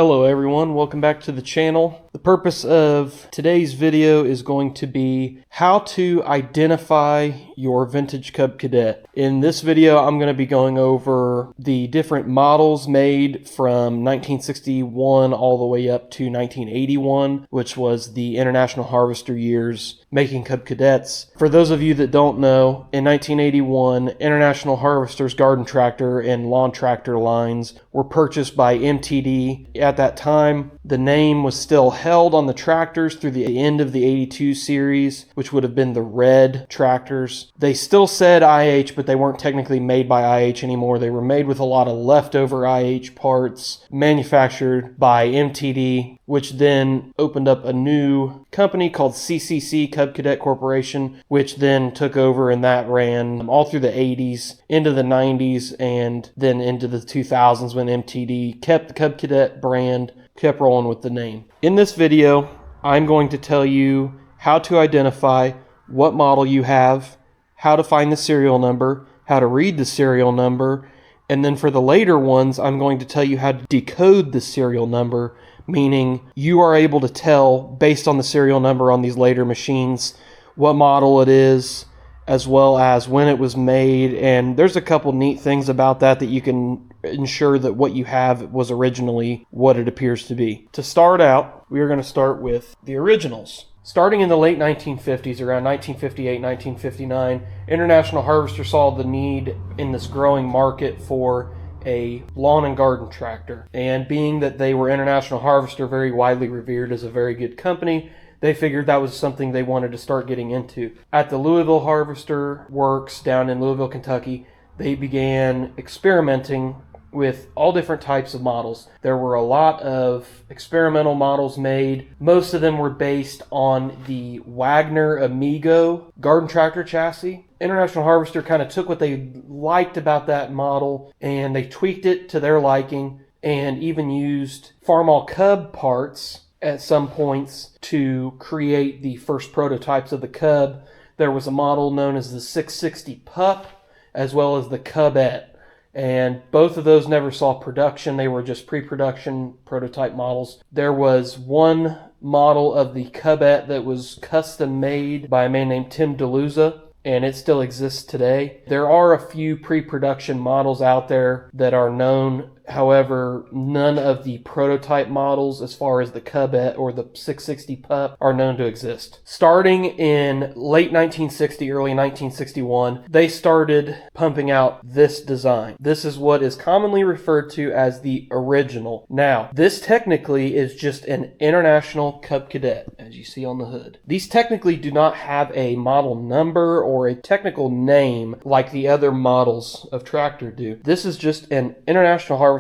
Hello everyone, welcome back to the channel. The purpose of today's video is going to be how to identify your vintage Cub Cadet. In this video, I'm going to be going over the different models made from 1961 all the way up to 1981, which was the International Harvester years making Cub Cadets. For those of you that don't know, in 1981, International Harvester's garden tractor and lawn tractor lines were purchased by MTD. At that time, the name was still held on the tractors through the end of the 82 series, which would have been the red tractors. They still said IH, but they weren't technically made by IH anymore. They were made with a lot of leftover IH parts manufactured by MTD, which then opened up a new company called CCC Cub Cadet Corporation, which then took over, and that ran all through the 80s, into the 90s, and then into the 2000s when MTD kept the Cub Cadet brand, kept rolling with the name. In this video, I'm going to tell you how to identify what model you have, how to find the serial number, how to read the serial number, and then for the later ones, I'm going to tell you how to decode the serial number, meaning you are able to tell based on the serial number on these later machines what model it is, as well as when it was made. And there's a couple neat things about that you can ensure that what you have was originally what it appears to be. To start out, we are going to start with the originals. Starting in the late 1950s, around 1958, 1959, International Harvester saw the need in this growing market for a lawn and garden tractor. And being that they were International Harvester, very widely revered as a very good company, they figured that was something they wanted to start getting into. At the Louisville Harvester Works down in Louisville, Kentucky, they began experimenting with all different types of models. There were a lot of experimental models made. Most of them were based on the Wagner Amigo garden tractor chassis. International Harvester kind of took what they liked about that model and they tweaked it to their liking, and even used Farmall Cub parts at some points to create the first prototypes of the Cub. There was a model known as the 660 Pup, as well as the Cubette. And both of those never saw production. They were just pre-production prototype models. There was one model of the Cubette that was custom made by a man named Tim DeLuza, and it still exists today. There are a few pre-production models out there that are known. However, none of the prototype models, as far as the Cubette or the 660 Pup, are known to exist. Starting in late 1960, early 1961, they started pumping out this design. This is what is commonly referred to as the original. Now, this technically is just an International Cub Cadet, as you see on the hood. These technically do not have a model number or a technical name like the other models of tractor do. This is just an International Harvester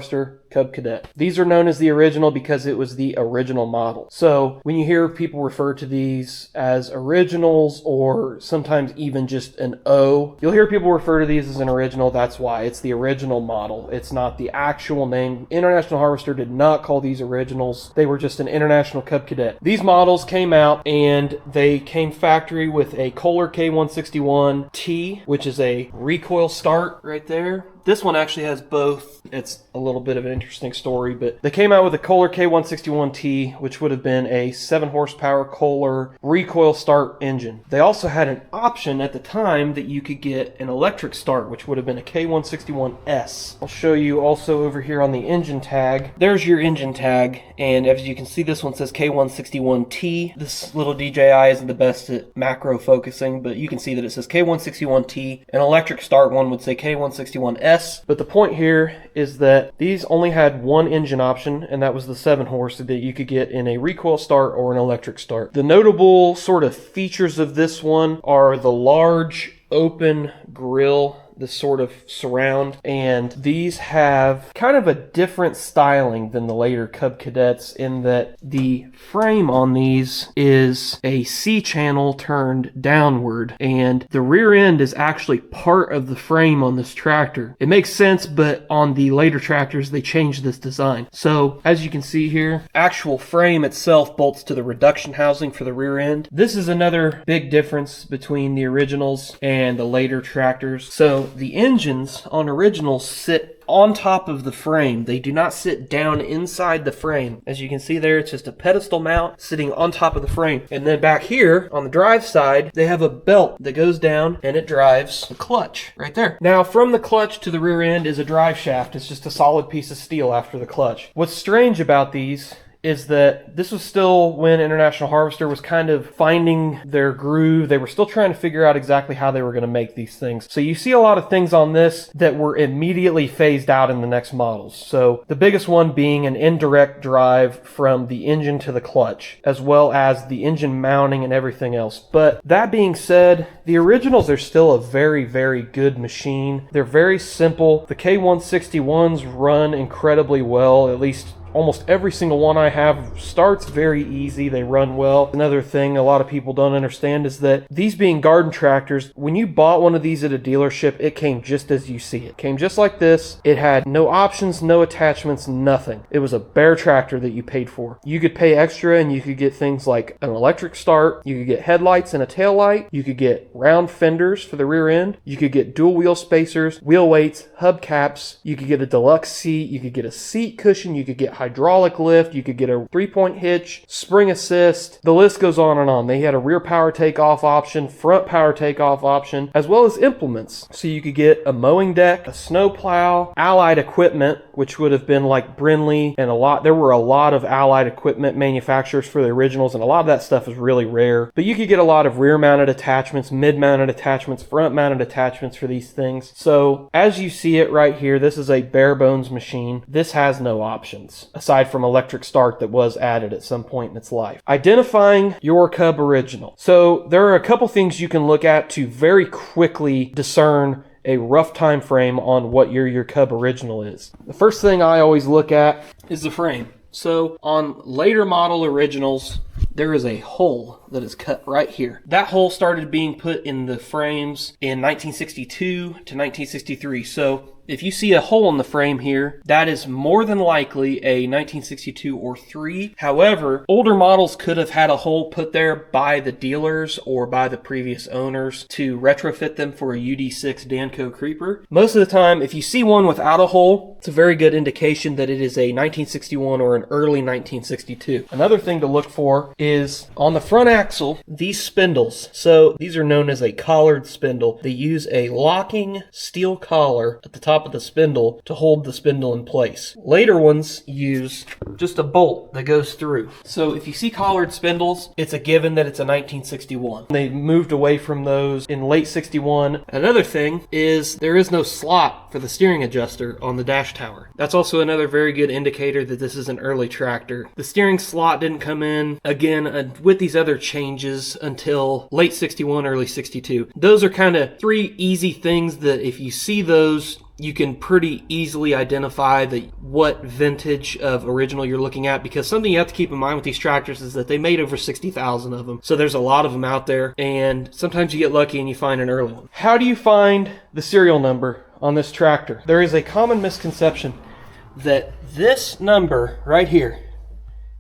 Cub Cadet. These are known as the original because it was the original model. So when you hear people refer to these as originals, or sometimes even just an O, you'll hear people refer to these as an original. That's why it's the original model. It's not the actual name. International Harvester did not call these originals. They were just an International Cub Cadet. These models came out and they came factory with a Kohler K161T, which is a recoil start right there. This one actually has both. It's a little bit of an interesting story, but they came out with a Kohler K161T, which would have been a 7 horsepower Kohler recoil start engine. They also had an option at the time that you could get an electric start, which would have been a K161S. I'll show you also over here on the engine tag. There's your engine tag, and as you can see, this one says K161T. This little DJI isn't the best at macro focusing, but you can see that it says K161T. An electric start one would say K161S. But the point here is that these only had one engine option, and that was the 7 horse that you could get in a recoil start or an electric start. The notable sort of features of this one are the large open grille, this sort of surround, and these have kind of a different styling than the later Cub Cadets in that the frame on these is a C channel turned downward, and the rear end is actually part of the frame on this tractor. It makes sense, but on the later tractors they changed this design. So as you can see here, actual frame itself bolts to the reduction housing for the rear end. This is another big difference between the originals and the later tractors. So the engines on originals sit on top of the frame. They do not sit down inside the frame. As you can see there, it's just a pedestal mount sitting on top of the frame. And then back here on the drive side, they have a belt that goes down and it drives the clutch right there. Now from the clutch to the rear end is a drive shaft. It's just a solid piece of steel after the clutch. What's strange about these is that this was still when International Harvester was kind of finding their groove. They were still trying to figure out exactly how they were going to make these things. So you see a lot of things on this that were immediately phased out in the next models. So the biggest one being an indirect drive from the engine to the clutch, as well as the engine mounting and everything else. But that being said, the originals are still a very, very good machine. They're very simple. The K161s run incredibly well, at least almost every single one I have starts very easy. They run well. Another thing a lot of people don't understand is that these being garden tractors, when you bought one of these at a dealership, it came just as you see it. It came just like this. It had no options, no attachments, nothing. It was a bare tractor that you paid for. You could pay extra and you could get things like an electric start. You could get headlights and a tail light. You could get round fenders for the rear end. You could get dual wheel spacers, wheel weights, hubcaps. You could get a deluxe seat. You could get a seat cushion. You could get hydraulic lift, you could get a 3-point hitch, spring assist, the list goes on and on. They had a rear power takeoff option, front power takeoff option, as well as implements. So you could get a mowing deck, a snow plow, allied equipment, which would have been like Brinley, and there were a lot of allied equipment manufacturers for the originals, and a lot of that stuff is really rare. But you could get a lot of rear mounted attachments, mid mounted attachments, front mounted attachments for these things. So as you see it right here, this is a bare bones machine. This has no options, aside from electric start that was added at some point in its life. Identifying your Cub Original. So there are a couple things you can look at to very quickly discern a rough time frame on what year your Cub Original is. The first thing I always look at is the frame. So on later model originals, there is a hole that is cut right here. That hole started being put in the frames in 1962 to 1963. So if you see a hole in the frame here, that is more than likely a 1962 or 3. However, older models could have had a hole put there by the dealers or by the previous owners to retrofit them for a UD6 Danco creeper. Most of the time, if you see one without a hole, it's a very good indication that it is a 1961 or an early 1962. Another thing to look for is on the front axle, these spindles. So these are known as a collared spindle. They use a locking steel collar at the top of the spindle to hold the spindle in place. Later ones use just a bolt that goes through. So if you see collared spindles, it's a given that it's a 1961. They moved away from those in late 61. Another thing is there is no slot for the steering adjuster on the dash tower. That's also another very good indicator that this is an early tractor. The steering slot didn't come in again with these other changes until late 61, early 62. Those are kind of 3 easy things that if you see those, you can pretty easily identify what vintage of original you're looking at, because something you have to keep in mind with these tractors is that they made over 60,000 of them. So there's a lot of them out there, and sometimes you get lucky and you find an early one. How do you find the serial number on this tractor? There is a common misconception that this number right here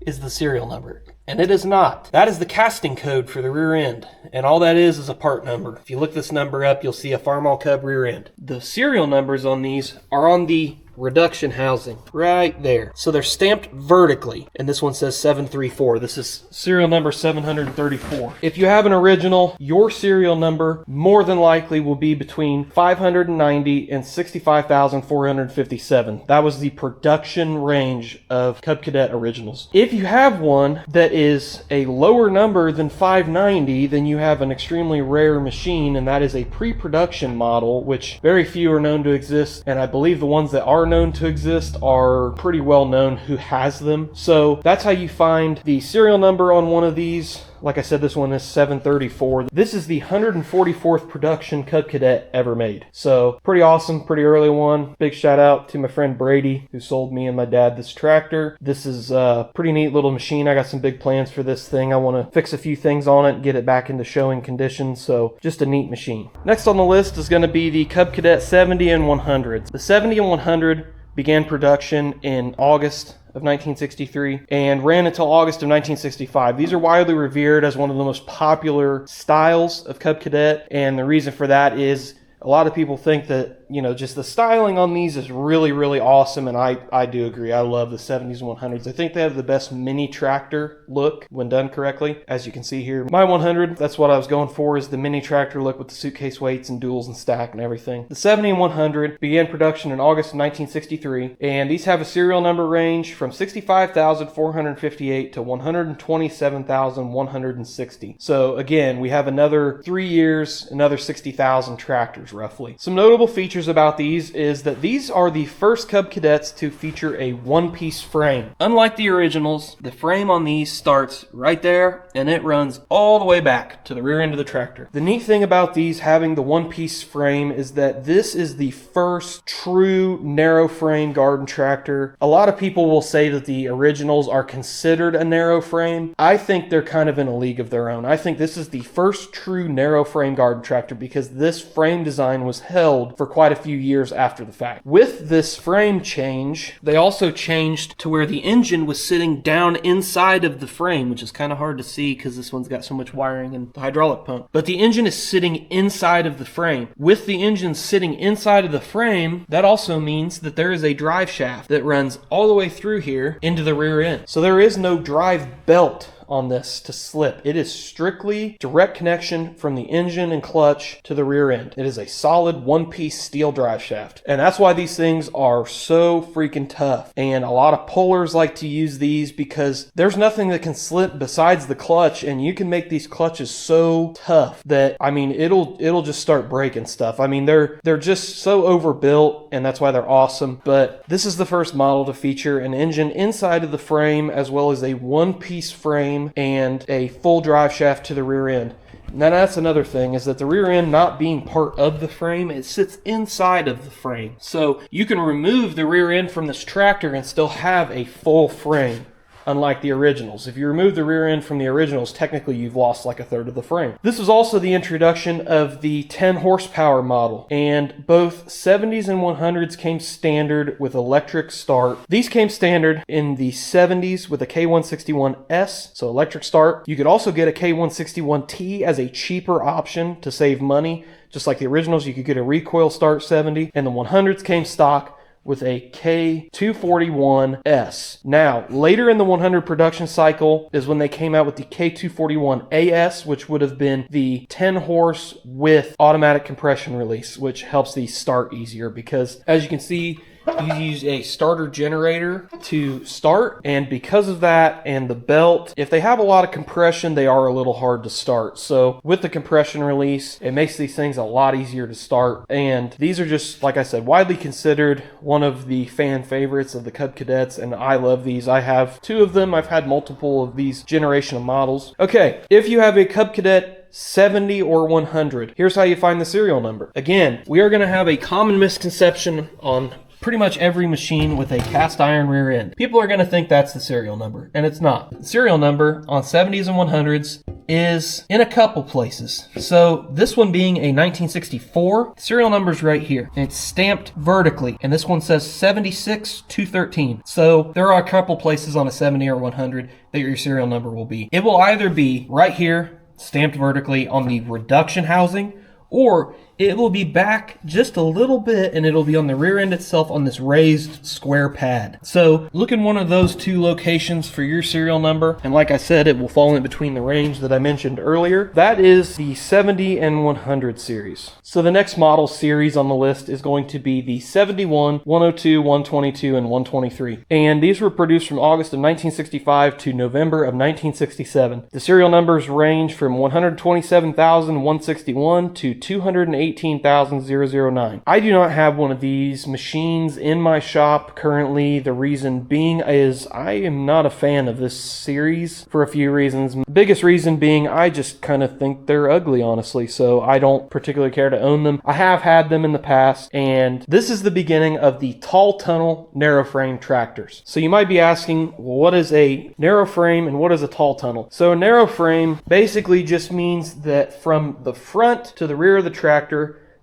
is the serial number. And it is not. That is the casting code for the rear end. And all that is a part number. If you look this number up, you'll see a Farmall Cub rear end. The serial numbers on these are on the reduction housing right there. So they're stamped vertically, and this one says 734. This is serial number 734. If you have an original, your serial number more than likely will be between 590 and 65,457. That was the production range of Cub Cadet originals. If you have one that is a lower number than 590, then you have an extremely rare machine, and that is a pre-production model, which very few are known to exist, and I believe the ones that are known to exist are pretty well known who has them. So that's how you find the serial number on one of these. Like I said, this one is 734. This is the 144th production Cub Cadet ever made. So pretty awesome, pretty early one. Big shout out to my friend Brady who sold me and my dad this tractor. This is a pretty neat little machine. I got some big plans for this thing. I want to fix a few things on it and get it back into showing condition. So just a neat machine. Next on the list is going to be the Cub Cadet 70 and 100. The 70 and 100 began production in August of 1963 and ran until August of 1965. These are widely revered as one of the most popular styles of Cub Cadet, and the reason for that is A lot of people think that, you know, just the styling on these is really, really awesome, and I do agree. I love the 70s and 100s. I think they have the best mini tractor look when done correctly. As you can see here, my 100, that's what I was going for, is the mini tractor look with the suitcase weights and duals and stack and everything. The 70 and 100 began production in August of 1963, and these have a serial number range from 65,458 to 127,160. So again, we have another 3 years, another 60,000 tractors roughly. Some notable features about these is that these are the first Cub Cadets to feature a one-piece frame. Unlike the originals, the frame on these starts right there and it runs all the way back to the rear end of the tractor. The neat thing about these having the one-piece frame is that this is the first true narrow frame garden tractor. A lot of people will say that the originals are considered a narrow frame. I think they're kind of in a league of their own. I think this is the first true narrow frame garden tractor because this frame design was held for quite a few years after the fact. With this frame change, they also changed to where the engine was sitting down inside of the frame, which is kind of hard to see because this one's got so much wiring and the hydraulic pump. But the engine is sitting inside of the frame. With the engine sitting inside of the frame, that also means that there is a drive shaft that runs all the way through here into the rear end. So there is no drive belt on this to slip. It is strictly direct connection from the engine and clutch to the rear end. It is a solid one-piece steel drive shaft. And that's why these things are so freaking tough. And a lot of pullers like to use these because there's nothing that can slip besides the clutch, and you can make these clutches so tough that, I mean, it'll just start breaking stuff. I mean, they're just so overbuilt, and that's why they're awesome. But this is the first model to feature an engine inside of the frame as well as a one-piece frame and a full drive shaft to the rear end. Now that's another thing, is that the rear end not being part of the frame, it sits inside of the frame. So you can remove the rear end from this tractor and still have a full frame. Unlike the originals. If you remove the rear end from the originals, technically you've lost like a third of the frame. This was also the introduction of the 10 horsepower model, and both 70s and 100s came standard with electric start. These came standard in the 70s with a K161S, so electric start. You could also get a K161T as a cheaper option to save money. Just like the originals, you could get a recoil start 70, and the 100s came stock with a K241S. Now, later in the 100 production cycle is when they came out with the K241AS, which would have been the 10 horse with automatic compression release, which helps these start easier because, as you can see, you use a starter generator to start, and because of that and the belt, if they have a lot of compression, they are a little hard to start. So with the compression release, it makes these things a lot easier to start, and these are just, like I said, widely considered one of the fan favorites of the Cub Cadets, and I love these. I have 2 of them. I've had multiple of these generation of models. Okay, if you have a Cub Cadet 70 or 100, here's how you find the serial number. Again, we are going to have a common misconception on pretty much every machine with a cast iron rear end. People are going to think that's the serial number, and it's not. The serial number on 70s and 100s is in a couple places. So this one being a 1964, serial number's right here. And it's stamped vertically, and this one says 76213. So there are a couple places on a 70 or 100 that your serial number will be. It will either be right here, stamped vertically on the reduction housing, or it will be back just a little bit and it'll be on the rear end itself on this raised square pad. So look in one of those 2 locations for your serial number, and like I said, it will fall in between the range that I mentioned earlier. That is the 70 and 100 series. So the next model series on the list is going to be the 71, 102, 122, and 123. And these were produced from August of 1965 to November of 1967. The serial numbers range from 127,161 to 218,009. I do not have one of these machines in my shop currently. The reason being is I am not a fan of this series for a few reasons. The biggest reason being I just kind of think they're ugly, honestly, so I don't particularly care to own them. I have had them in the past, and this is the beginning of the tall tunnel narrow frame tractors. So you might be asking, well, what is a narrow frame and what is a tall tunnel? So a narrow frame basically just means that from the front to the rear of the tractor,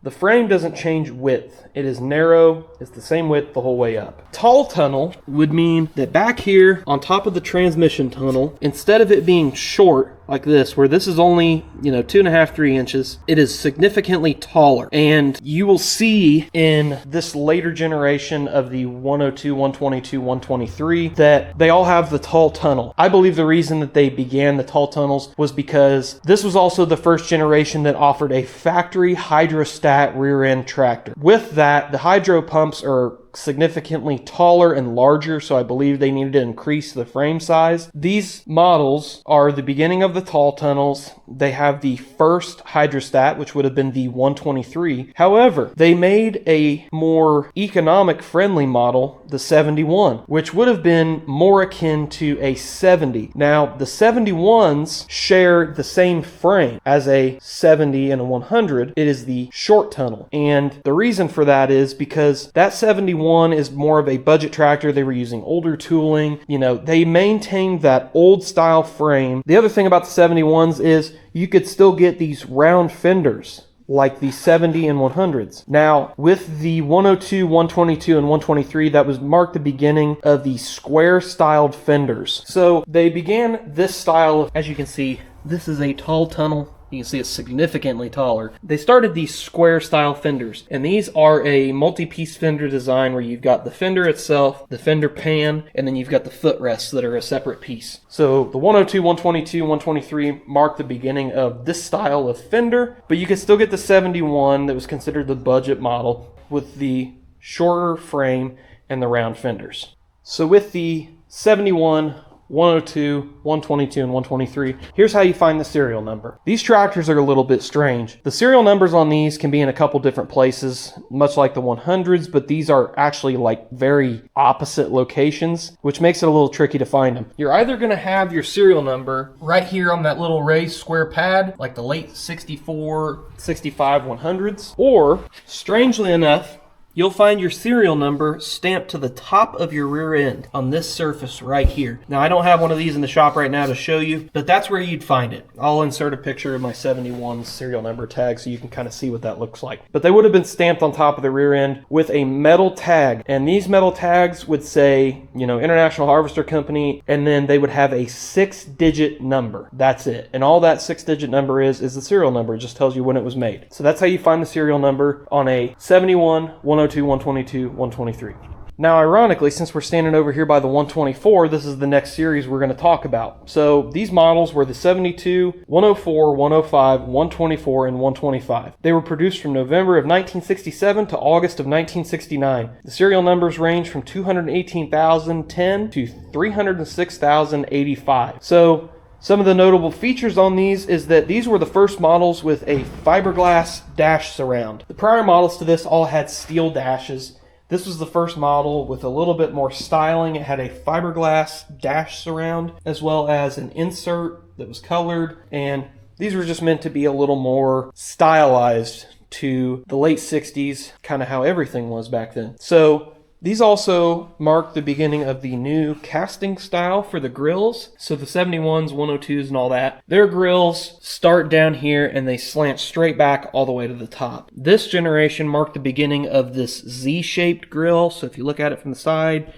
the frame doesn't change width. It is narrow. It's the same width the whole way up. Tall tunnel would mean that back here on top of the transmission tunnel, instead of it being short like this, where this is only, 2.5, 3 inches, it is significantly taller. And you will see in this later generation of the 102, 122, 123 that they all have the tall tunnel. I believe the reason that they began the tall tunnels was because this was also the first generation that offered a factory hydrostat rear end tractor. With that, the hydro pumps are significantly taller and larger, so I believe they needed to increase the frame size. These models are the beginning of the tall tunnels. They have the first hydrostat, which would have been the 123. However, they made a more economic friendly model, the 71, which would have been more akin to a 70. Now, the 71s share the same frame as a 70 and a 100. It is the short tunnel, and the reason for that is because that 71 is more of a budget tractor. They were using older tooling. They maintained that old style frame. The other thing about the 71s is you could still get these round fenders like the 70 and 100s. Now, with the 102, 122, and 123, that was marked the beginning of the square-styled fenders. So they began this style of, as you can see, this is a tall tunnel. You can see it's significantly taller. They started these square style fenders, and these are a multi-piece fender design where you've got the fender itself, the fender pan, and then you've got the footrests that are a separate piece. So the 102, 122, 123 marked the beginning of this style of fender, but you can still get the 71 that was considered the budget model with the shorter frame and the round fenders. So with the 71, 102, 122, and 123. Here's how you find the serial number. These tractors are a little bit strange. The serial numbers on these can be in a couple different places, much like the 100s, but these are actually like very opposite locations, which makes it a little tricky to find them. You're either going to have your serial number right here on that little raised square pad, like the late 64, 65, 100s, or strangely enough, you'll find your serial number stamped to the top of your rear end on this surface right here. Now, I don't have one of these in the shop right now to show you, but that's where you'd find it. I'll insert a picture of my 71 serial number tag so you can kind of see what that looks like. But they would have been stamped on top of the rear end with a metal tag. And these metal tags would say, International Harvester Company, and then they would have a 6-digit number. That's it. And all that 6-digit number is the serial number. It just tells you when it was made. So that's how you find the serial number on a 71, 102, 122, 123. Now, ironically, since we're standing over here by the 124, this is the next series we're going to talk about. So these models were the 72, 104, 105, 124, and 125. They were produced from November of 1967 to August of 1969. The serial numbers range from 218,010 to 306,085. So some of the notable features on these is that these were the first models with a fiberglass dash surround. The prior models to this all had steel dashes. This was the first model with a little bit more styling. It had a fiberglass dash surround as well as an insert that was colored, and these were just meant to be a little more stylized to the late 60s, kind of how everything was back then. So these also mark the beginning of the new casting style for the grills. So the 71s, 102s, and all that, their grills start down here and they slant straight back all the way to the top. This generation marked the beginning of this Z-shaped grill. So if you look at it from the side,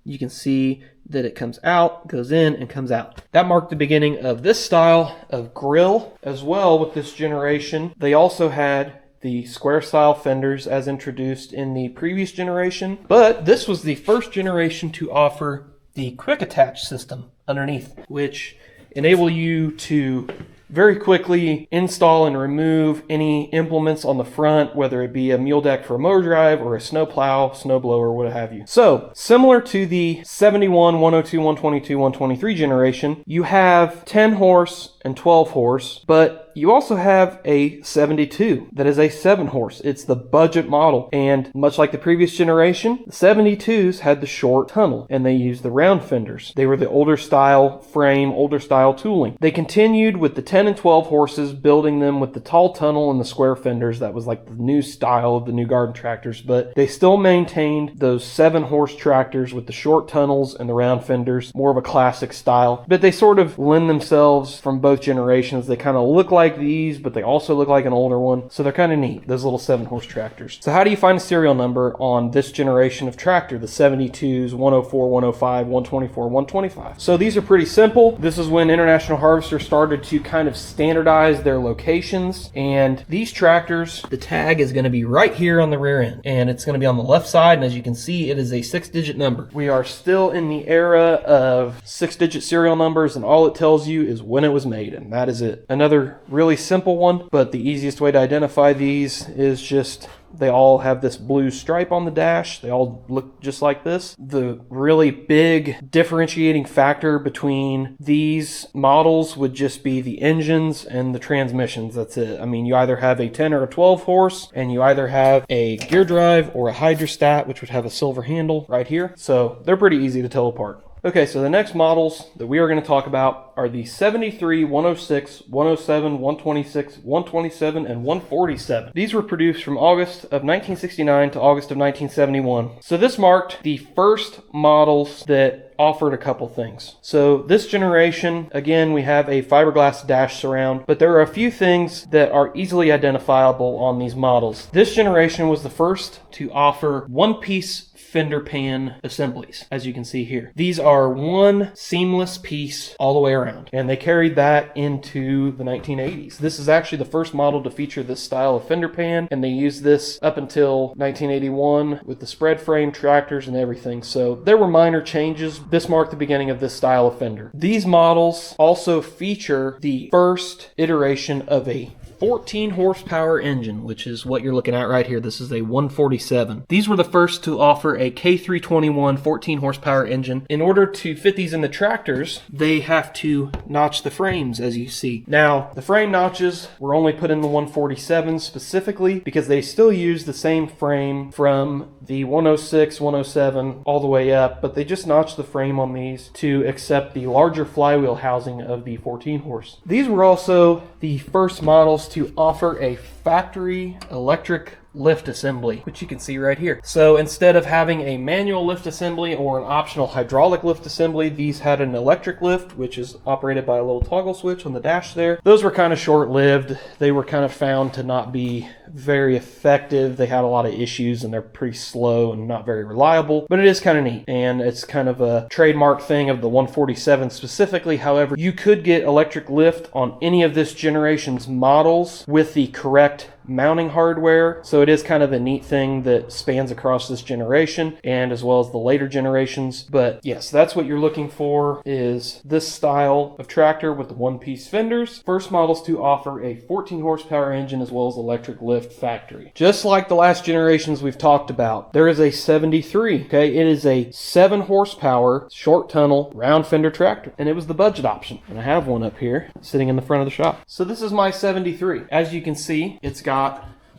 you can see that it comes out, goes in, and comes out. That marked the beginning of this style of grill as well with this generation. They also had the square style fenders as introduced in the previous generation, but this was the first generation to offer the quick attach system underneath, which enable you to very quickly install and remove any implements on the front, whether it be a mule deck for a mower drive or a snow plow, snow blower, what have you. So similar to the 71, 102, 122, 123 generation, you have 10 horse and 12 horse, but you also have a 72 that is a 7 horse. It's the budget model, and much like the previous generation, the 72s had the short tunnel and they used the round fenders. They were the older style frame, older style tooling. They continued with the 10 and 12 horses, building them with the tall tunnel and the square fenders. That was like the new style of the new garden tractors, but they still maintained those 7 horse tractors with the short tunnels and the round fenders, more of a classic style, but they sort of lend themselves from both both generations. They kind of look like these, but they also look like an older one. So they're kind of neat, those little 7-horse tractors. So how do you find a serial number on this generation of tractor, the 72s, 104, 105, 124, 125? So these are pretty simple. This is when International Harvester started to kind of standardize their locations. And these tractors, the tag is going to be right here on the rear end. And it's going to be on the left side. And as you can see, it is a 6-digit number. We are still in the era of 6-digit serial numbers, and all it tells you is when it was made, and that is it. Another really simple one, but the easiest way to identify these is just they all have this blue stripe on the dash. They all look just like this. The really big differentiating factor between these models would just be the engines and the transmissions. That's it. I mean, you either have a 10 or a 12 horse, and you either have a gear drive or a hydrostat, which would have a silver handle right here. So they're pretty easy to tell apart. Okay, so the next models that we are going to talk about are the 73, 106, 107, 126, 127, and 147. These were produced from August of 1969 to August of 1971. So this marked the first models that offered a couple things. So this generation, again, we have a fiberglass dash surround, but there are a few things that are easily identifiable on these models. This generation was the first to offer one-piece fender pan assemblies, as you can see here. These are one seamless piece all the way around, and they carried that into the 1980s. This is actually the first model to feature this style of fender pan, and they used this up until 1981 with the spread frame tractors and everything. So there were minor changes. This marked the beginning of this style of fender. These models also feature the first iteration of a 14 horsepower engine, which is what you're looking at right here. This is a 147. These were the first to offer a K321 14 horsepower engine. In order to fit these in the tractors, they have to notch the frames, as you see. Now, the frame notches were only put in the 147 specifically because they still use the same frame from the 106, 107 all the way up, but they just notched the frame on these to accept the larger flywheel housing of the 14 horse. These were also the first models to offer a factory electric lift assembly, which you can see right here. So instead of having a manual lift assembly or an optional hydraulic lift assembly, these had an electric lift, which is operated by a little toggle switch on the dash there. Those were kind of short-lived. They were kind of found to not be very effective. They had a lot of issues, and they're pretty slow and not very reliable, but it is kind of neat, and it's kind of a trademark thing of the 147 specifically. However, you could get electric lift on any of this generation's models with the correct mounting hardware. So it is kind of a neat thing that spans across this generation and as well as the later generations. But yes, that's what you're looking for, is this style of tractor with the one-piece fenders. First models to offer a 14 horsepower engine as well as electric lift factory. Just like the last generations we've talked about, there is a 73. Okay, it is a 7 horsepower short tunnel round fender tractor, and it was the budget option. And I have one up here sitting in the front of the shop. So this is my 73. As you can see, it's got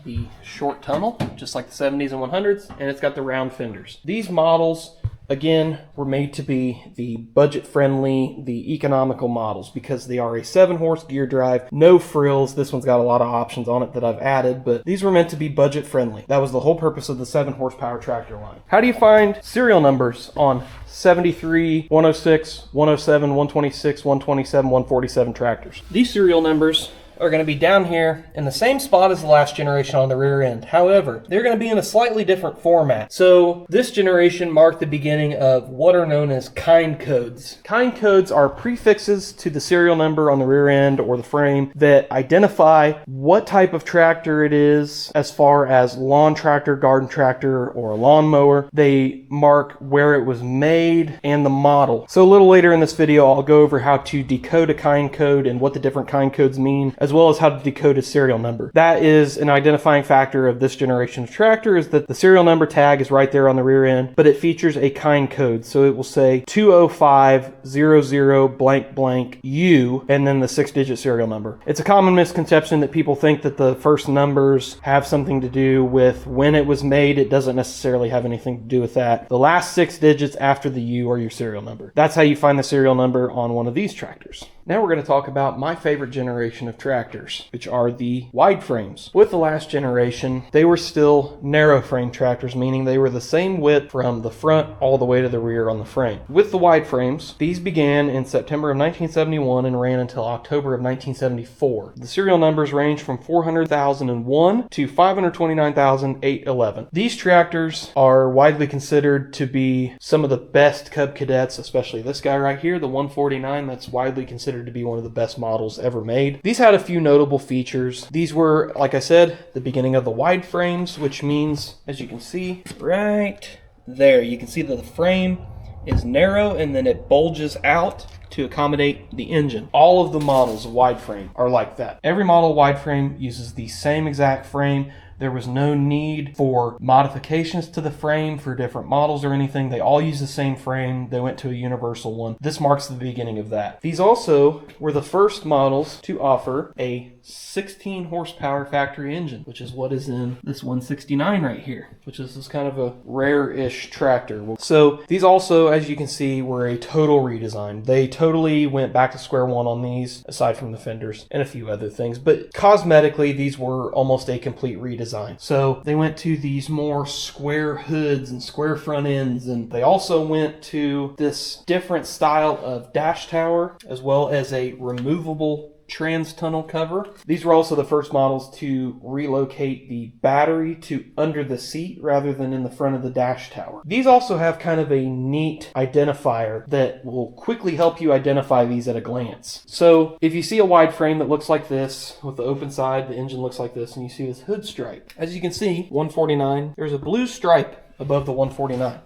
the short tunnel, just like the 70s and 100s, and it's got the round fenders. These models, again, were made to be the budget-friendly, the economical models because they are a 7-horse gear drive, no frills. This one's got a lot of options on it that I've added, but these were meant to be budget-friendly. That was the whole purpose of the 7-horsepower tractor line. How do you find serial numbers on 73, 106, 107, 126, 127, 147 tractors? These serial numbers are going to be down here in the same spot as the last generation on the rear end. However, they're going to be in a slightly different format. So this generation marked the beginning of what are known as kind codes. Kind codes are prefixes to the serial number on the rear end or the frame that identify what type of tractor it is, as far as lawn tractor, garden tractor, or a lawnmower. They mark where it was made and the model. So a little later in this video, I'll go over how to decode a kind code and what the different kind codes mean, as well as how to decode a serial number. That is an identifying factor of this generation of tractor, is that the serial number tag is right there on the rear end, but it features a kind code. So it will say 20500 blank blank U, and then the 6-digit serial number. It's a common misconception that people think that the first numbers have something to do with when it was made. It doesn't necessarily have anything to do with that. The last 6 digits after the U are your serial number. That's how you find the serial number on one of these tractors. Now we're going to talk about my favorite generation of tractors, which are the wide frames. With the last generation, they were still narrow frame tractors, meaning they were the same width from the front all the way to the rear on the frame. With the wide frames, these began in September of 1971 and ran until October of 1974. The serial numbers range from 400,001 to 529,811. These tractors are widely considered to be some of the best Cub Cadets, especially this guy right here, the 149. That's widely considered to be one of the best models ever made. These had a few notable features. These were, like I said, the beginning of the wide frames, which means, as you can see right there, you can see that the frame is narrow and then it bulges out to accommodate the engine. All of the models of wide frame are like that. Every model of wide frame uses the same exact frame. There was no need for modifications to the frame for different models or anything. They all use the same frame. They went to a universal one. This marks the beginning of that. These also were the first models to offer a 16 horsepower factory engine, which is what is in this 169 right here, which is this kind of a rare-ish tractor. So these also, as you can see, were a total redesign. They totally went back to square one on these, aside from the fenders and a few other things. But cosmetically, these were almost a complete redesign. So they went to these more square hoods and square front ends, and they also went to this different style of dash tower, as well as a removable trans tunnel cover. These were also the first models to relocate the battery to under the seat rather than in the front of the dash tower. These also have kind of a neat identifier that will quickly help you identify these at a glance. So if you see a wide frame that looks like this with the open side, the engine looks like this, and you see this hood stripe. As you can see, 149, there's a blue stripe above the 149.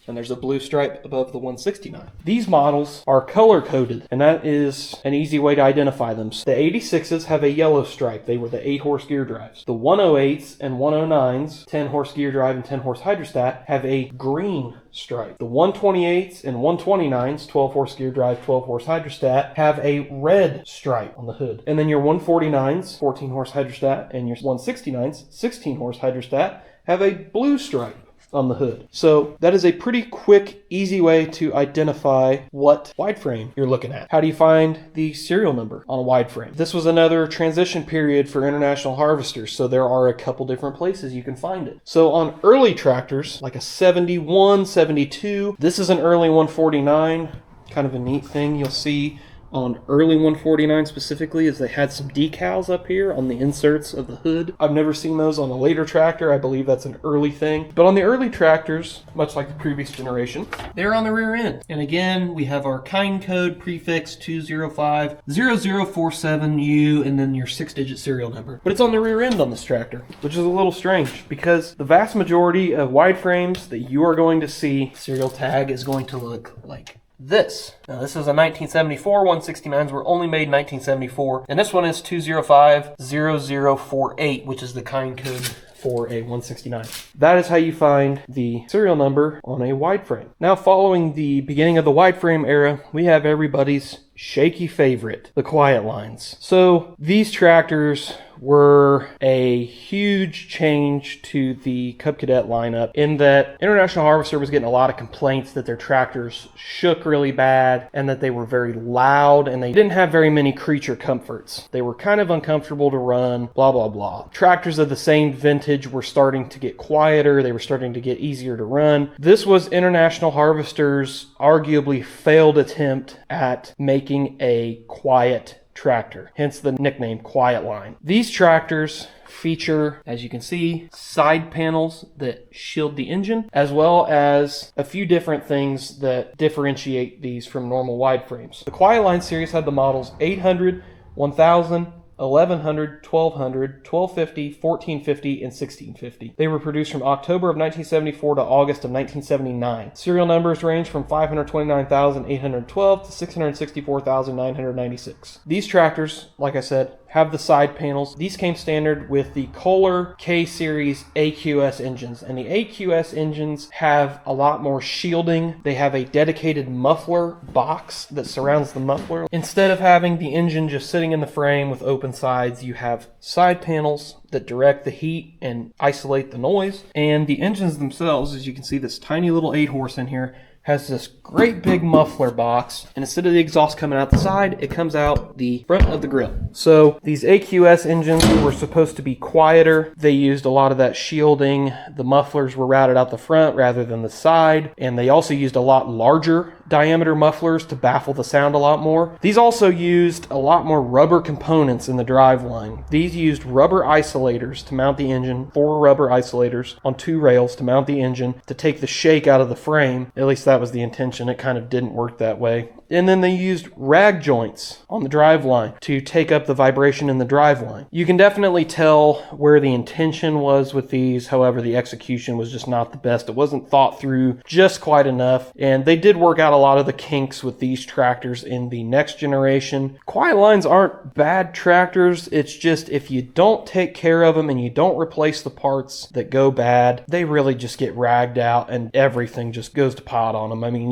And there's a blue stripe above the 169. These models are color coded, and that is an easy way to identify them. The 86s have a yellow stripe. They were the 8-horse gear drives. The 108s and 109s, 10-horse gear drive and 10-horse hydrostat, have a green stripe. The 128s and 129s, 12-horse gear drive, 12-horse hydrostat, have a red stripe on the hood. And then your 149s, 14-horse hydrostat, and your 169s, 16-horse hydrostat, have a blue stripe on the hood. So that is a pretty quick, easy way to identify what wide frame you're looking at. How do you find the serial number on a wide frame? This was another transition period for international harvesters, so there are a couple different places you can find it. So on early tractors, like a 71, 72, this is an early 149. Kind of a neat thing you'll see on early 149 specifically is they had some decals up here on the inserts of the hood. I've never seen those on a later tractor. I believe that's an early thing. But on the early tractors, much like the previous generation, they're on the rear end. And again, we have our kind code prefix 2050047U and then your 6-digit serial number. But it's on the rear end on this tractor, which is a little strange because the vast majority of wide frames that you are going to see, serial tag is going to look like this. Now this is a 1974. 169s were only made in 1974. And this one is 2050048, which is the kind code for a 169. That is how you find the serial number on a wide frame. Now following the beginning of the wide frame era, we have everybody's shaky favorite, the Quietline. So these tractors were a huge change to the Cub Cadet lineup in that International Harvester was getting a lot of complaints that their tractors shook really bad and that they were very loud and they didn't have very many creature comforts. They were kind of uncomfortable to run, blah, blah, blah. Tractors of the same vintage were starting to get quieter. They were starting to get easier to run. This was International Harvester's arguably failed attempt at making a quiet tractor, hence the nickname Quietline. These tractors feature, as you can see, side panels that shield the engine, as well as a few different things that differentiate these from normal wide frames. The Quietline series had the models 800, 1000, 1100, 1200, 1250, 1450, and 1650. They were produced from October of 1974 to August of 1979. Serial numbers range from 529,812 to 664,996. These tractors, like I said, have the side panels. These came standard with the Kohler K-Series AQS engines, and the AQS engines have a lot more shielding. They have a dedicated muffler box that surrounds the muffler. Instead of having the engine just sitting in the frame with open sides, you have side panels that direct the heat and isolate the noise. And the engines themselves, as you can see, this tiny little 8-horse in here, has this great big muffler box, and instead of the exhaust coming out the side, it comes out the front of the grill. So these AQS engines were supposed to be quieter. They used a lot of that shielding. The mufflers were routed out the front rather than the side, and they also used a lot larger diameter mufflers to baffle the sound a lot more. These also used a lot more rubber components in the driveline. These used rubber isolators to mount the engine, 4 rubber isolators on 2 rails to mount the engine to take the shake out of the frame. At least that was the intention. It kind of didn't work that way. And then they used rag joints on the driveline to take up the vibration in the driveline. You can definitely tell where the intention was with these. However, the execution was just not the best. It wasn't thought through just quite enough. And they did work out a lot of the kinks with these tractors in the next generation. Quietline aren't bad tractors. It's just if you don't take care of them and you don't replace the parts that go bad, they really just get ragged out and everything just goes to pot on them. I mean,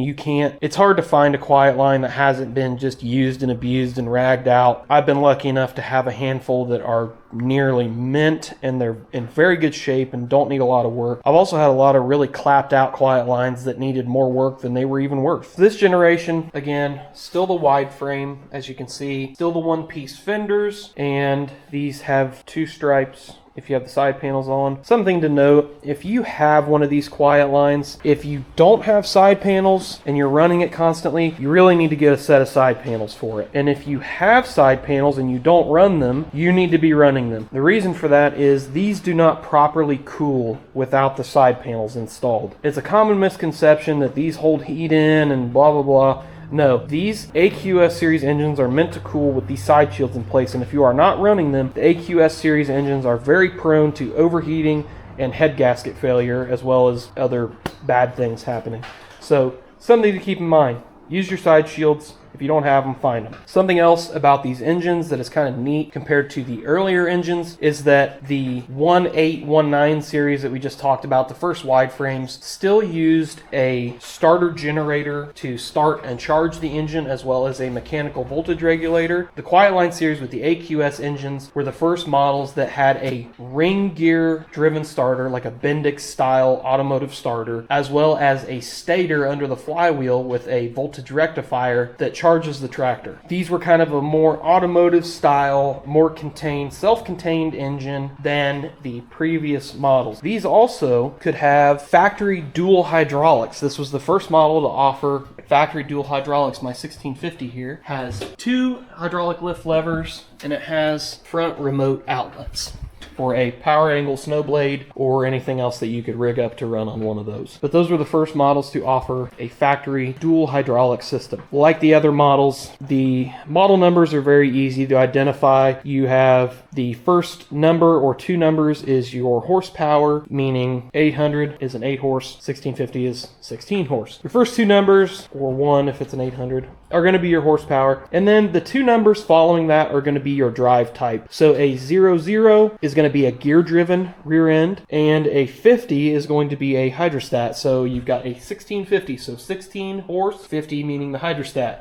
it's hard to find a Quietline that hasn't been just used and abused and ragged out. I've been lucky enough to have a handful that are nearly mint and they're in very good shape and don't need a lot of work. I've also had a lot of really clapped out Quietline that needed more work than they were even worth. This generation, again, still the wide frame, as you can see, still the one-piece fenders, and these have 2 stripes if you have the side panels on. Something to note, if you have one of these Quietline, if you don't have side panels and you're running it constantly, you really need to get a set of side panels for it. And if you have side panels and you don't run them, you need to be running them. The reason for that is these do not properly cool without the side panels installed. It's a common misconception that these hold heat in and blah blah blah. No, these AQS series engines are meant to cool with these side shields in place, and if you are not running them, the AQS series engines are very prone to overheating and head gasket failure, as well as other bad things happening. So, something to keep in mind. Use your side shields. If you don't have them, find them. Something else about these engines that is kind of neat compared to the earlier engines is that the 1819 series that we just talked about, the first wide frames, still used a starter generator to start and charge the engine, as well as a mechanical voltage regulator. The Quietline series with the AQS engines were the first models that had a ring gear driven starter, like a Bendix style automotive starter, as well as a stator under the flywheel with a voltage rectifier that charges the tractor. These were kind of a more automotive style, more contained, self-contained engine than the previous models. These also could have factory dual hydraulics. This was the first model to offer factory dual hydraulics. My 1650 here has 2 hydraulic lift levers and it has front remote outlets for a power angle snow blade or anything else that you could rig up to run on one of those. But those were the first models to offer a factory dual hydraulic system. Like the other models, the model numbers are very easy to identify. You have the first number or 2 numbers is your horsepower, meaning 800 is an 8 horse, 1650 is 16 horse. Your first 2 numbers, or 1 if it's an 800, are going to be your horsepower. And then the 2 numbers following that are going to be your drive type. So a 00 is going to be a gear-driven rear end, and a 50 is going to be a hydrostat. So you've got a 1650, so 16 horse, 50 meaning the hydrostat.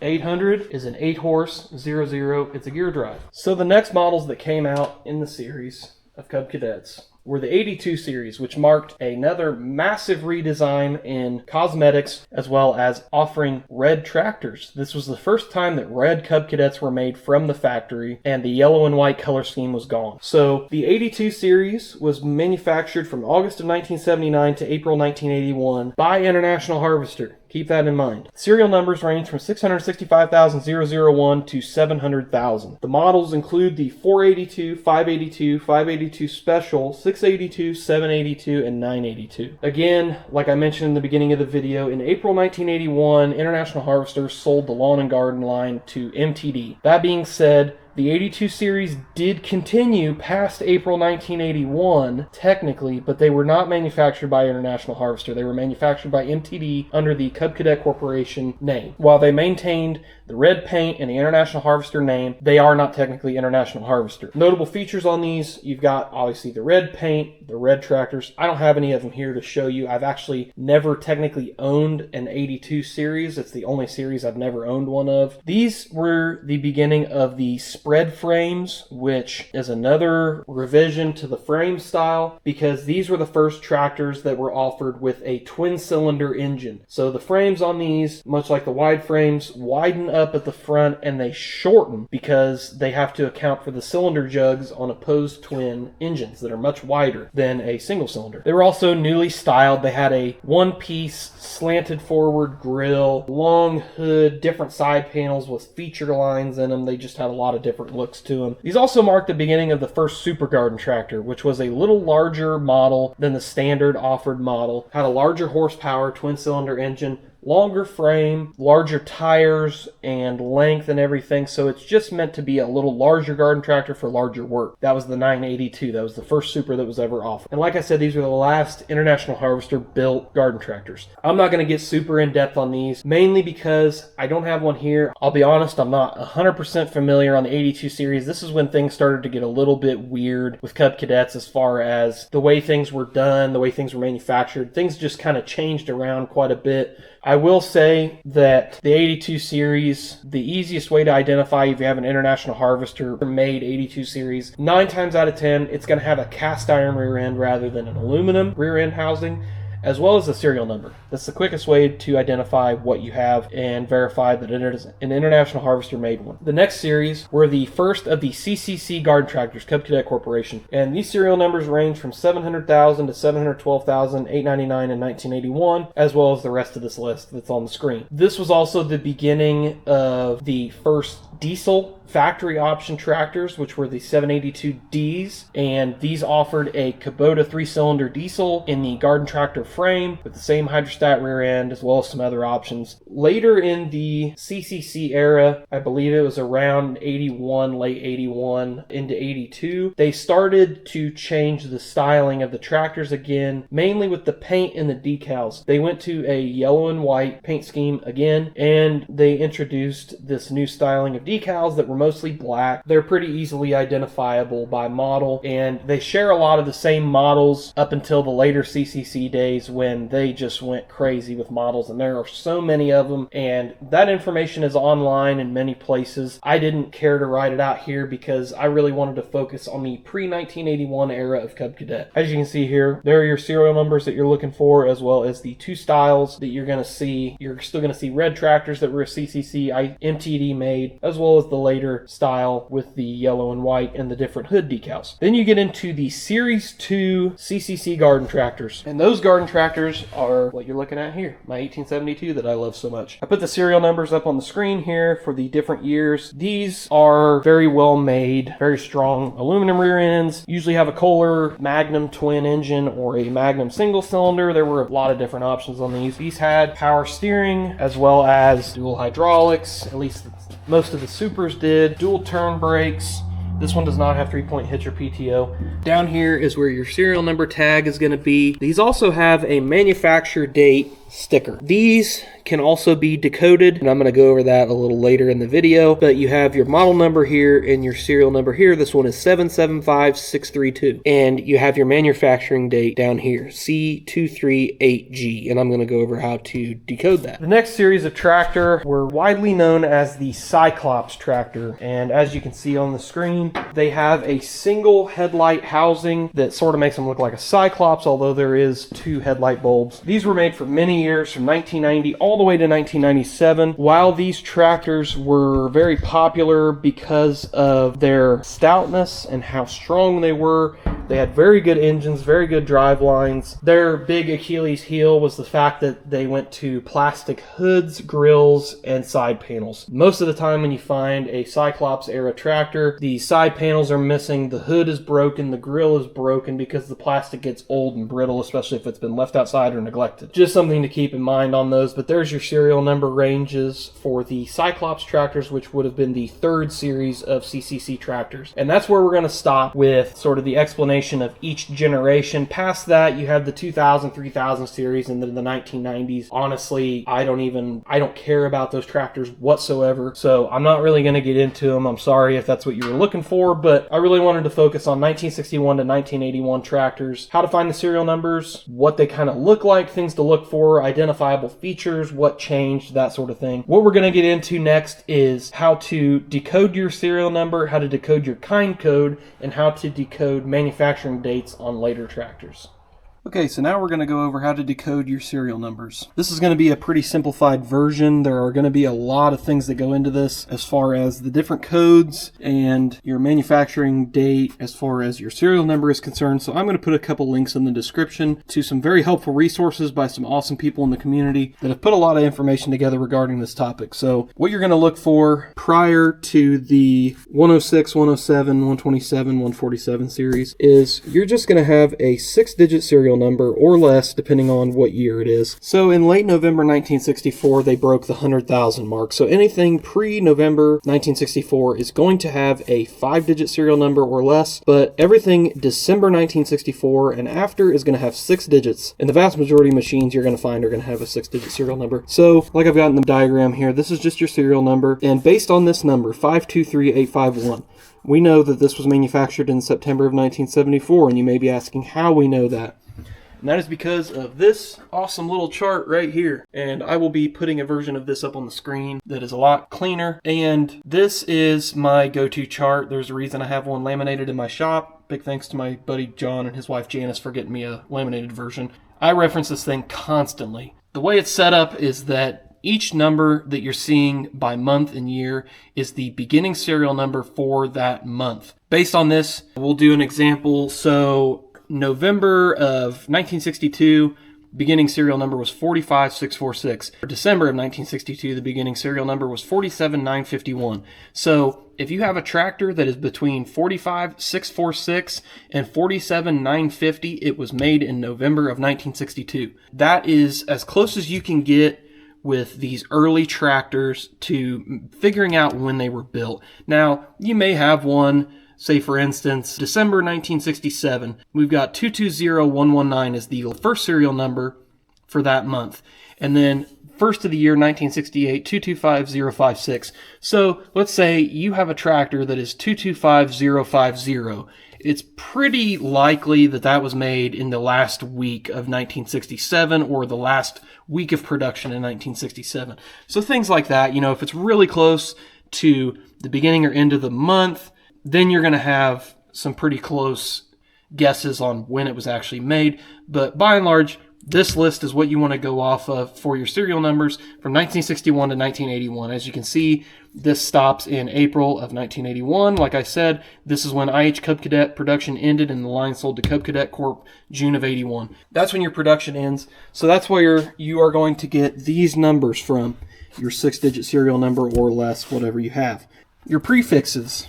800 is an 8 horse, 00 it's a gear drive. So the next models that came out in the series of Cub Cadets were the 82 series, which marked another massive redesign in cosmetics, as well as offering red tractors. This was the first time that red Cub Cadets were made from the factory, and the yellow and white color scheme was gone. So the 82 series was manufactured from August of 1979 to April 1981 by International Harvester. Keep that in mind. Serial numbers range from 665,001 to 700,000. The models include the 482, 582, 582 Special, 682, 782, and 982. Again, like I mentioned in the beginning of the video, in April 1981, International Harvester sold the lawn and garden line to MTD. That being said, the 82 series did continue past April 1981, technically, but they were not manufactured by International Harvester. They were manufactured by MTD under the Cub Cadet Corporation name. While they maintained the red paint and the International Harvester name, they are not technically International Harvester. Notable features on these, you've got obviously the red paint, the red tractors. I don't have any of them here to show you. I've actually never technically owned an 82 series. It's the only series I've never owned one of. These were the beginning of the spread frames, which is another revision to the frame style, because these were the first tractors that were offered with a twin-cylinder engine. So the frames on these, much like the wide frames, widen up at the front and they shorten because they have to account for the cylinder jugs on opposed twin engines that are much wider than a single cylinder. They were also newly styled. They had a one-piece slanted forward grille, long hood, different side panels with feature lines in them. They just had a lot of different looks to them. These also marked the beginning of the first Super Garden tractor, which was a little larger model than the standard offered model, had a larger horsepower twin-cylinder engine, longer frame, larger tires and length and everything, so it's just meant to be a little larger garden tractor for larger work. That was the 982. That was the first Super that was ever offered. And like I said, these were the last International Harvester built garden tractors. I'm not going to get super in depth on these, mainly because I don't have one here. I'll be honest, I'm not 100% familiar on the 82 series. This is when things started to get a little bit weird with Cub Cadets as far as the way things were done, the way things were manufactured. Things just kind of changed around quite a bit. I will say that the 82 series, the easiest way to identify if you have an International Harvester made 82 series, 9 times out of 10, it's going to have a cast iron rear end rather than an aluminum rear end housing, as well as the serial number. That's the quickest way to identify what you have and verify that it is an International Harvester made one. The next series were the first of the CCC garden tractors, Cub Cadet Corporation, and these serial numbers range from 700,000 to 712,899 in 1981, as well as the rest of this list that's on the screen. This was also the beginning of the first diesel factory option tractors, which were the 782Ds, and these offered a Kubota 3-cylinder diesel in the garden tractor frame with the same hydrostat rear end, as well as some other options. Later in the CCC era, I believe it was around 81, late 81 into 82, they started to change the styling of the tractors again, mainly with the paint and the decals. They went to a yellow and white paint scheme again, and they introduced this new styling of decals that were mostly black. They're pretty easily identifiable by model, and they share a lot of the same models up until the later CCC days when they just went crazy with models, and there are so many of them, and that information is online in many places. I didn't care to write it out here because I really wanted to focus on the pre-1981 era of Cub Cadet. As you can see here, there are your serial numbers that you're looking for, as well as the two styles that you're going to see. You're still going to see red tractors that were a CCC MTD made, as well as the later style with the yellow and white and the different hood decals. Then you get into the Series 2 CCC garden tractors, and those garden tractors are what you're looking at here, my 1872 that I love so much. I put the serial numbers up on the screen here for the different years. These are very well made, very strong aluminum rear ends, usually have a Kohler Magnum twin engine or a Magnum single cylinder. There were a lot of different options on these. These had power steering as well as dual hydraulics, at least most of the Supers did, dual turn brakes. This one does not have 3-point hitch or PTO. Down here is where your serial number tag is going to be. These also have a manufacturer date sticker. These can also be decoded, and I'm going to go over that a little later in the video, but you have your model number here and your serial number here. This one is 775632, and you have your manufacturing date down here, C238G, and I'm going to go over how to decode that. The next series of tractor were widely known as the Cyclops tractor, and as you can see on the screen, they have a single headlight housing that sort of makes them look like a Cyclops, although there is 2 headlight bulbs. These were made for many years, from 1990 all the way to 1997. While these tractors were very popular because of their stoutness and how strong they were, they had very good engines, very good drive lines. Their big Achilles heel was the fact that they went to plastic hoods, grills, and side panels. Most of the time when you find a Cyclops era tractor, the side panels are missing, the hood is broken, the grill is broken because the plastic gets old and brittle, especially if it's been left outside or neglected. Just something to keep in mind on those, but there's your serial number ranges for the Cyclops tractors, which would have been the 3rd series of CCC tractors. And that's where we're going to stop with sort of the explanation of each generation. Past that, you have the 2000, 3000 series, and then the 1990s. Honestly, I don't care about those tractors whatsoever, so I'm not really going to get into them. I'm sorry if that's what you were looking for, but I really wanted to focus on 1961 to 1981 tractors, how to find the serial numbers, what they kind of look like, things to look for, for identifiable features, what changed, that sort of thing. What we're going to get into next is how to decode your serial number, how to decode your kind code, and how to decode manufacturing dates on later tractors. Okay, so now we're going to go over how to decode your serial numbers. This is going to be a pretty simplified version. There are going to be a lot of things that go into this as far as the different codes and your manufacturing date as far as your serial number is concerned. So I'm going to put a couple links in the description to some very helpful resources by some awesome people in the community that have put a lot of information together regarding this topic. So what you're going to look for prior to the 106, 107, 127, 147 series is you're just going to have a 6-digit serial number or less depending on what year it is. So in late November 1964 they broke the 100,000 mark. So anything pre-November 1964 is going to have a 5-digit serial number or less, but everything December 1964 and after is going to have 6 digits. And the vast majority of machines you're going to find are going to have a 6-digit serial number. So like I've got in the diagram here, this is just your serial number, and based on this number 523851, we know that this was manufactured in September of 1974, and you may be asking how we know that. And that is because of this awesome little chart right here. And I will be putting a version of this up on the screen that is a lot cleaner. And this is my go-to chart. There's a reason I have one laminated in my shop. Big thanks to my buddy John and his wife Janice for getting me a laminated version. I reference this thing constantly. The way it's set up is that each number that you're seeing by month and year is the beginning serial number for that month. Based on this, we'll do an example. So November of 1962, beginning serial number was 45646. For December of 1962, the beginning serial number was 47951. So if you have a tractor that is between 45646 and 47950, it was made in November of 1962. That is as close as you can get with these early tractors to figuring out when they were built. Now, you may have one, say for instance, December 1967, we've got 220119 as the first serial number for that month. And then first of the year, 1968, 225056. So let's say you have a tractor that is 225050. It's pretty likely that that was made in the last week of 1967 or the last week of production in 1967. So things like that, if it's really close to the beginning or end of the month, then you're going to have some pretty close guesses on when it was actually made. But by and large, this list is what you want to go off of for your serial numbers from 1961 to 1981. As you can see, this stops in April of 1981. Like I said, this is when IH Cub Cadet production ended and the line sold to Cub Cadet Corp. June of 81. That's when your production ends. So that's where you are going to get these numbers from, your 6-digit serial number or less, whatever you have. Your prefixes.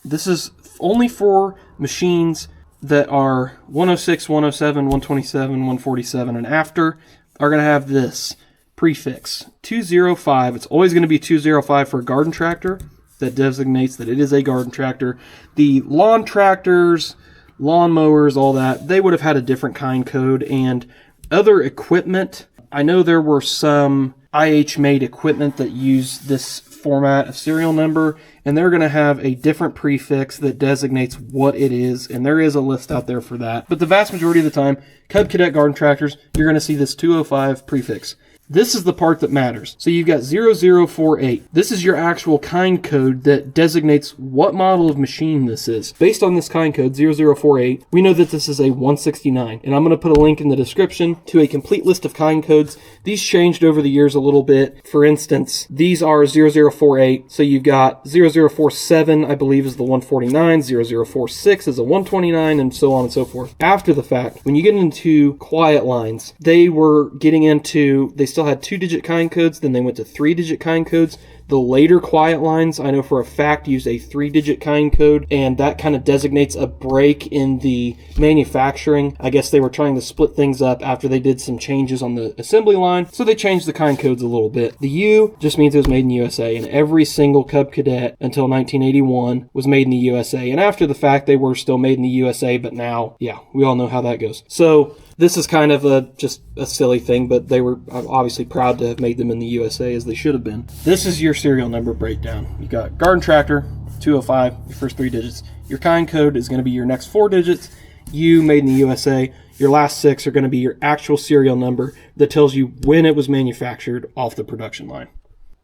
This is only for machines that are 106, 107, 127, 147, and after are going to have this prefix, 205. It's always going to be 205 for a garden tractor. That designates that it is a garden tractor. The lawn tractors, lawn mowers, all that, they would have had a different kind code. And other equipment, I know there were some IH-made equipment that use this format of serial number, and they're going to have a different prefix that designates what it is, and there is a list out there for that. But the vast majority of the time, Cub Cadet garden tractors, you're going to see this 205 prefix. This is the part that matters. So you've got 0048. This is your actual kind code that designates what model of machine this is. Based on this kind code, 0048, we know that this is a 169. And I'm going to put a link in the description to a complete list of kind codes. These changed over the years a little bit. For instance, these are 0048. So you've got 0047, I believe, is the 149. 0046 is a 129, and so on and so forth. After the fact, when you get into quiet lines, they were getting into, they still had 2-digit kind codes, then they went to 3-digit kind codes. The later quiet lines, I know for a fact, use a 3-digit kind code, and that kind of designates a break in the manufacturing. I guess they were trying to split things up after they did some changes on the assembly line, so they changed the kind codes a little bit. The U just means it was made in the USA, and every single Cub Cadet until 1981 was made in the USA. And after the fact, they were still made in the USA, but now, yeah, we all know how that goes. So this is kind of just a silly thing, but they were obviously proud to have made them in the USA, as they should have been. This is your serial number breakdown. You got garden tractor, 205, your first 3 digits. Your kind code is going to be your next 4 digits. U, made in the USA. Your last 6 are going to be your actual serial number that tells you when it was manufactured off the production line.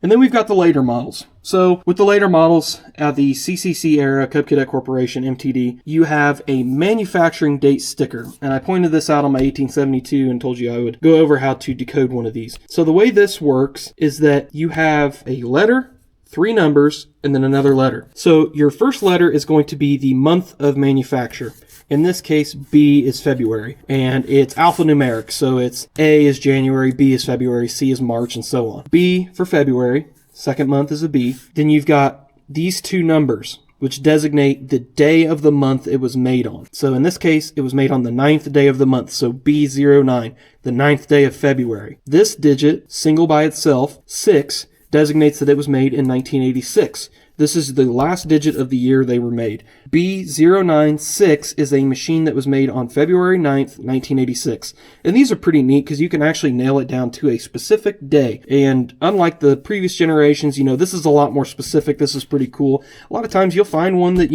And then we've got the later models. So with the later models at the CCC era, Cub Cadet Corporation, MTD, you have a manufacturing date sticker. And I pointed this out on my 1872 and told you I would go over how to decode one of these. So the way this works is that you have a letter, 3 numbers, and then another letter. So your first letter is going to be the month of manufacture. In this case, B is February, and it's alphanumeric. So it's A is January, B is February, C is March, and so on. B for February, second month is a B. Then you've got these 2 numbers, which designate the day of the month it was made on. So in this case, it was made on the 9th day of the month. So B09, the 9th day of February. This digit, single by itself, 6, designates that it was made in 1986. This is the last digit of the year they were made. B096 is a machine that was made on February 9th, 1986. And these are pretty neat because you can actually nail it down to a specific day. And unlike the previous generations, this is a lot more specific. This is pretty cool. A lot of times you'll find one that,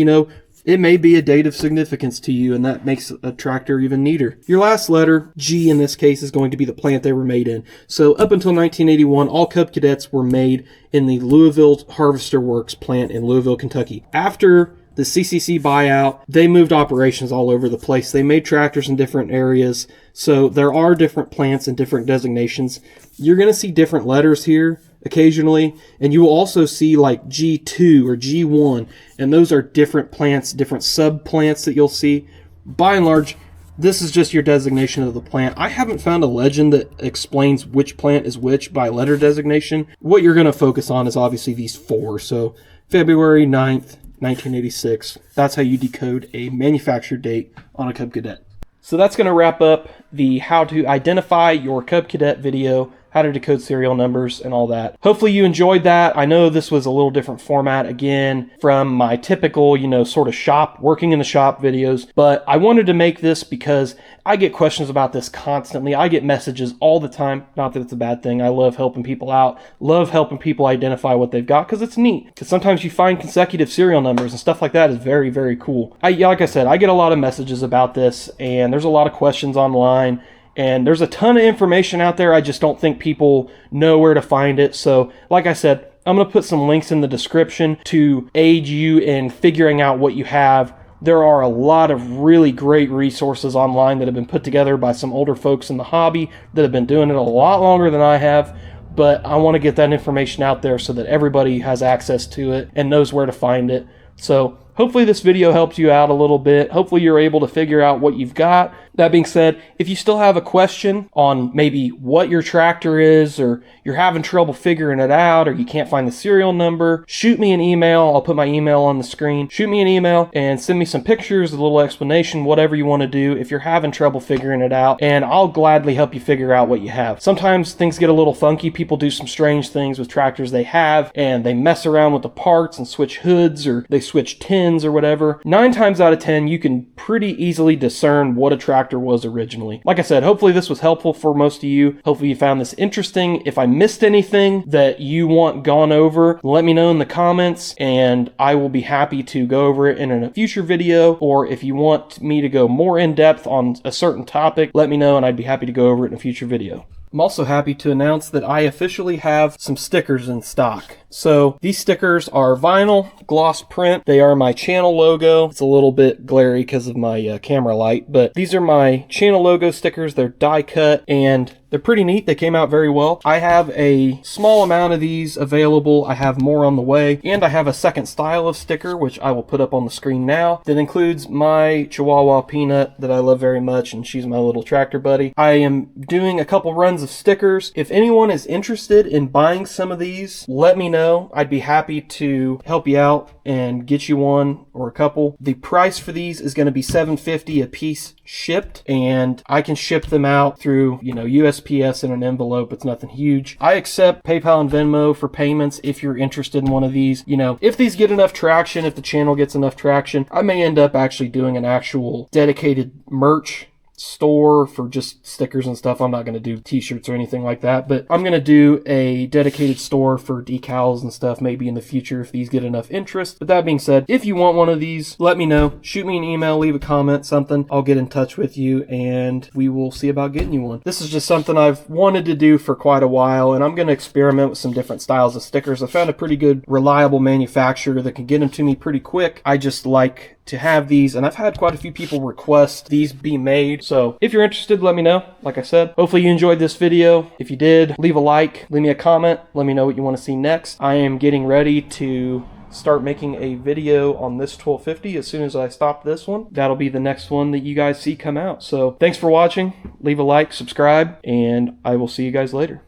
it may be a date of significance to you, and that makes a tractor even neater. Your last letter, G in this case, is going to be the plant they were made in. So up until 1981, all Cub Cadets were made in the Louisville Harvester Works plant in Louisville, Kentucky. After the CCC buyout, they moved operations all over the place. They made tractors in different areas, so there are different plants and different designations. You're going to see different letters here occasionally, and you will also see like G2 or G1, and those are different plants, different sub plants that you'll see. By and large, this is just your designation of the plant. I haven't found a legend that explains which plant is which by letter designation. What you're going to focus on is obviously these 4. So February 9th, 1986. That's how you decode a manufacture date on a Cub Cadet. So that's going to wrap up the how to identify your Cub Cadet video, how to decode serial numbers and all that. Hopefully you enjoyed that. I know this was a little different format again from my typical, sort of working in the shop videos, but I wanted to make this because I get questions about this constantly. I get messages all the time. Not that it's a bad thing. I love helping people out, love helping people identify what they've got because it's neat. Because sometimes you find consecutive serial numbers and stuff like that is very, very cool. Like I said, I get a lot of messages about this, and there's a lot of questions online. And there's a ton of information out there. I just don't think people know where to find it. So like I said, I'm going to put some links in the description to aid you in figuring out what you have. There are a lot of really great resources online that have been put together by some older folks in the hobby that have been doing it a lot longer than I have. But I want to get that information out there so that everybody has access to it and knows where to find it. So hopefully this video helps you out a little bit. Hopefully you're able to figure out what you've got. That being said, if you still have a question on maybe what your tractor is, or you're having trouble figuring it out, or you can't find the serial number, shoot me an email. I'll put my email on the screen. Shoot me an email and send me some pictures, a little explanation, whatever you want to do if you're having trouble figuring it out, and I'll gladly help you figure out what you have. Sometimes things get a little funky. People do some strange things with tractors they have, and they mess around with the parts and switch hoods, or they switch tins or whatever. 9 times out of 10, you can pretty easily discern what a tractor was originally. Like I said, hopefully this was helpful for most of you. Hopefully you found this interesting. If I missed anything that you want gone over, let me know in the comments, and I will be happy to go over it in a future video. Or if you want me to go more in depth on a certain topic, let me know and I'd be happy to go over it in a future video. I'm also happy to announce that I officially have some stickers in stock. So these stickers are vinyl gloss print. They are my channel logo. It's a little bit glary because of my camera light, but these are my channel logo stickers. They're die cut and they're pretty neat. They came out very well. I have a small amount of these available. I have more on the way, and I have a second style of sticker, which I will put up on the screen now, that includes my Chihuahua Peanut that I love very much, and she's my little tractor buddy. I am doing a couple runs of stickers. If anyone is interested in buying some of these, let me know. I'd be happy to help you out and get you one or a couple. The price for these is going to be $7.50 a piece shipped, and I can ship them out through, USPS in an envelope. It's nothing huge. I accept PayPal and Venmo for payments if you're interested in one of these. If these get enough traction, if the channel gets enough traction, I may end up actually doing an actual dedicated merch store for just stickers and stuff. I'm not going to do t-shirts or anything like that, but I'm going to do a dedicated store for decals and stuff maybe in the future if these get enough interest. But that being said, if you want one of these, let me know. Shoot me an email, leave a comment, something. I'll get in touch with you and we will see about getting you one. This is just something I've wanted to do for quite a while, and I'm going to experiment with some different styles of stickers. I found a pretty good, reliable manufacturer that can get them to me pretty quick. I just like to have these, and I've had quite a few people request these be made. So if you're interested, let me know. Like I said, hopefully you enjoyed this video. If you did, leave a like, leave me a comment, let me know what you want to see next. I am getting ready to start making a video on this 1250 as soon as I stop this one. That'll be the next one that you guys see come out. So thanks for watching. Leave a like, subscribe, and I will see you guys later.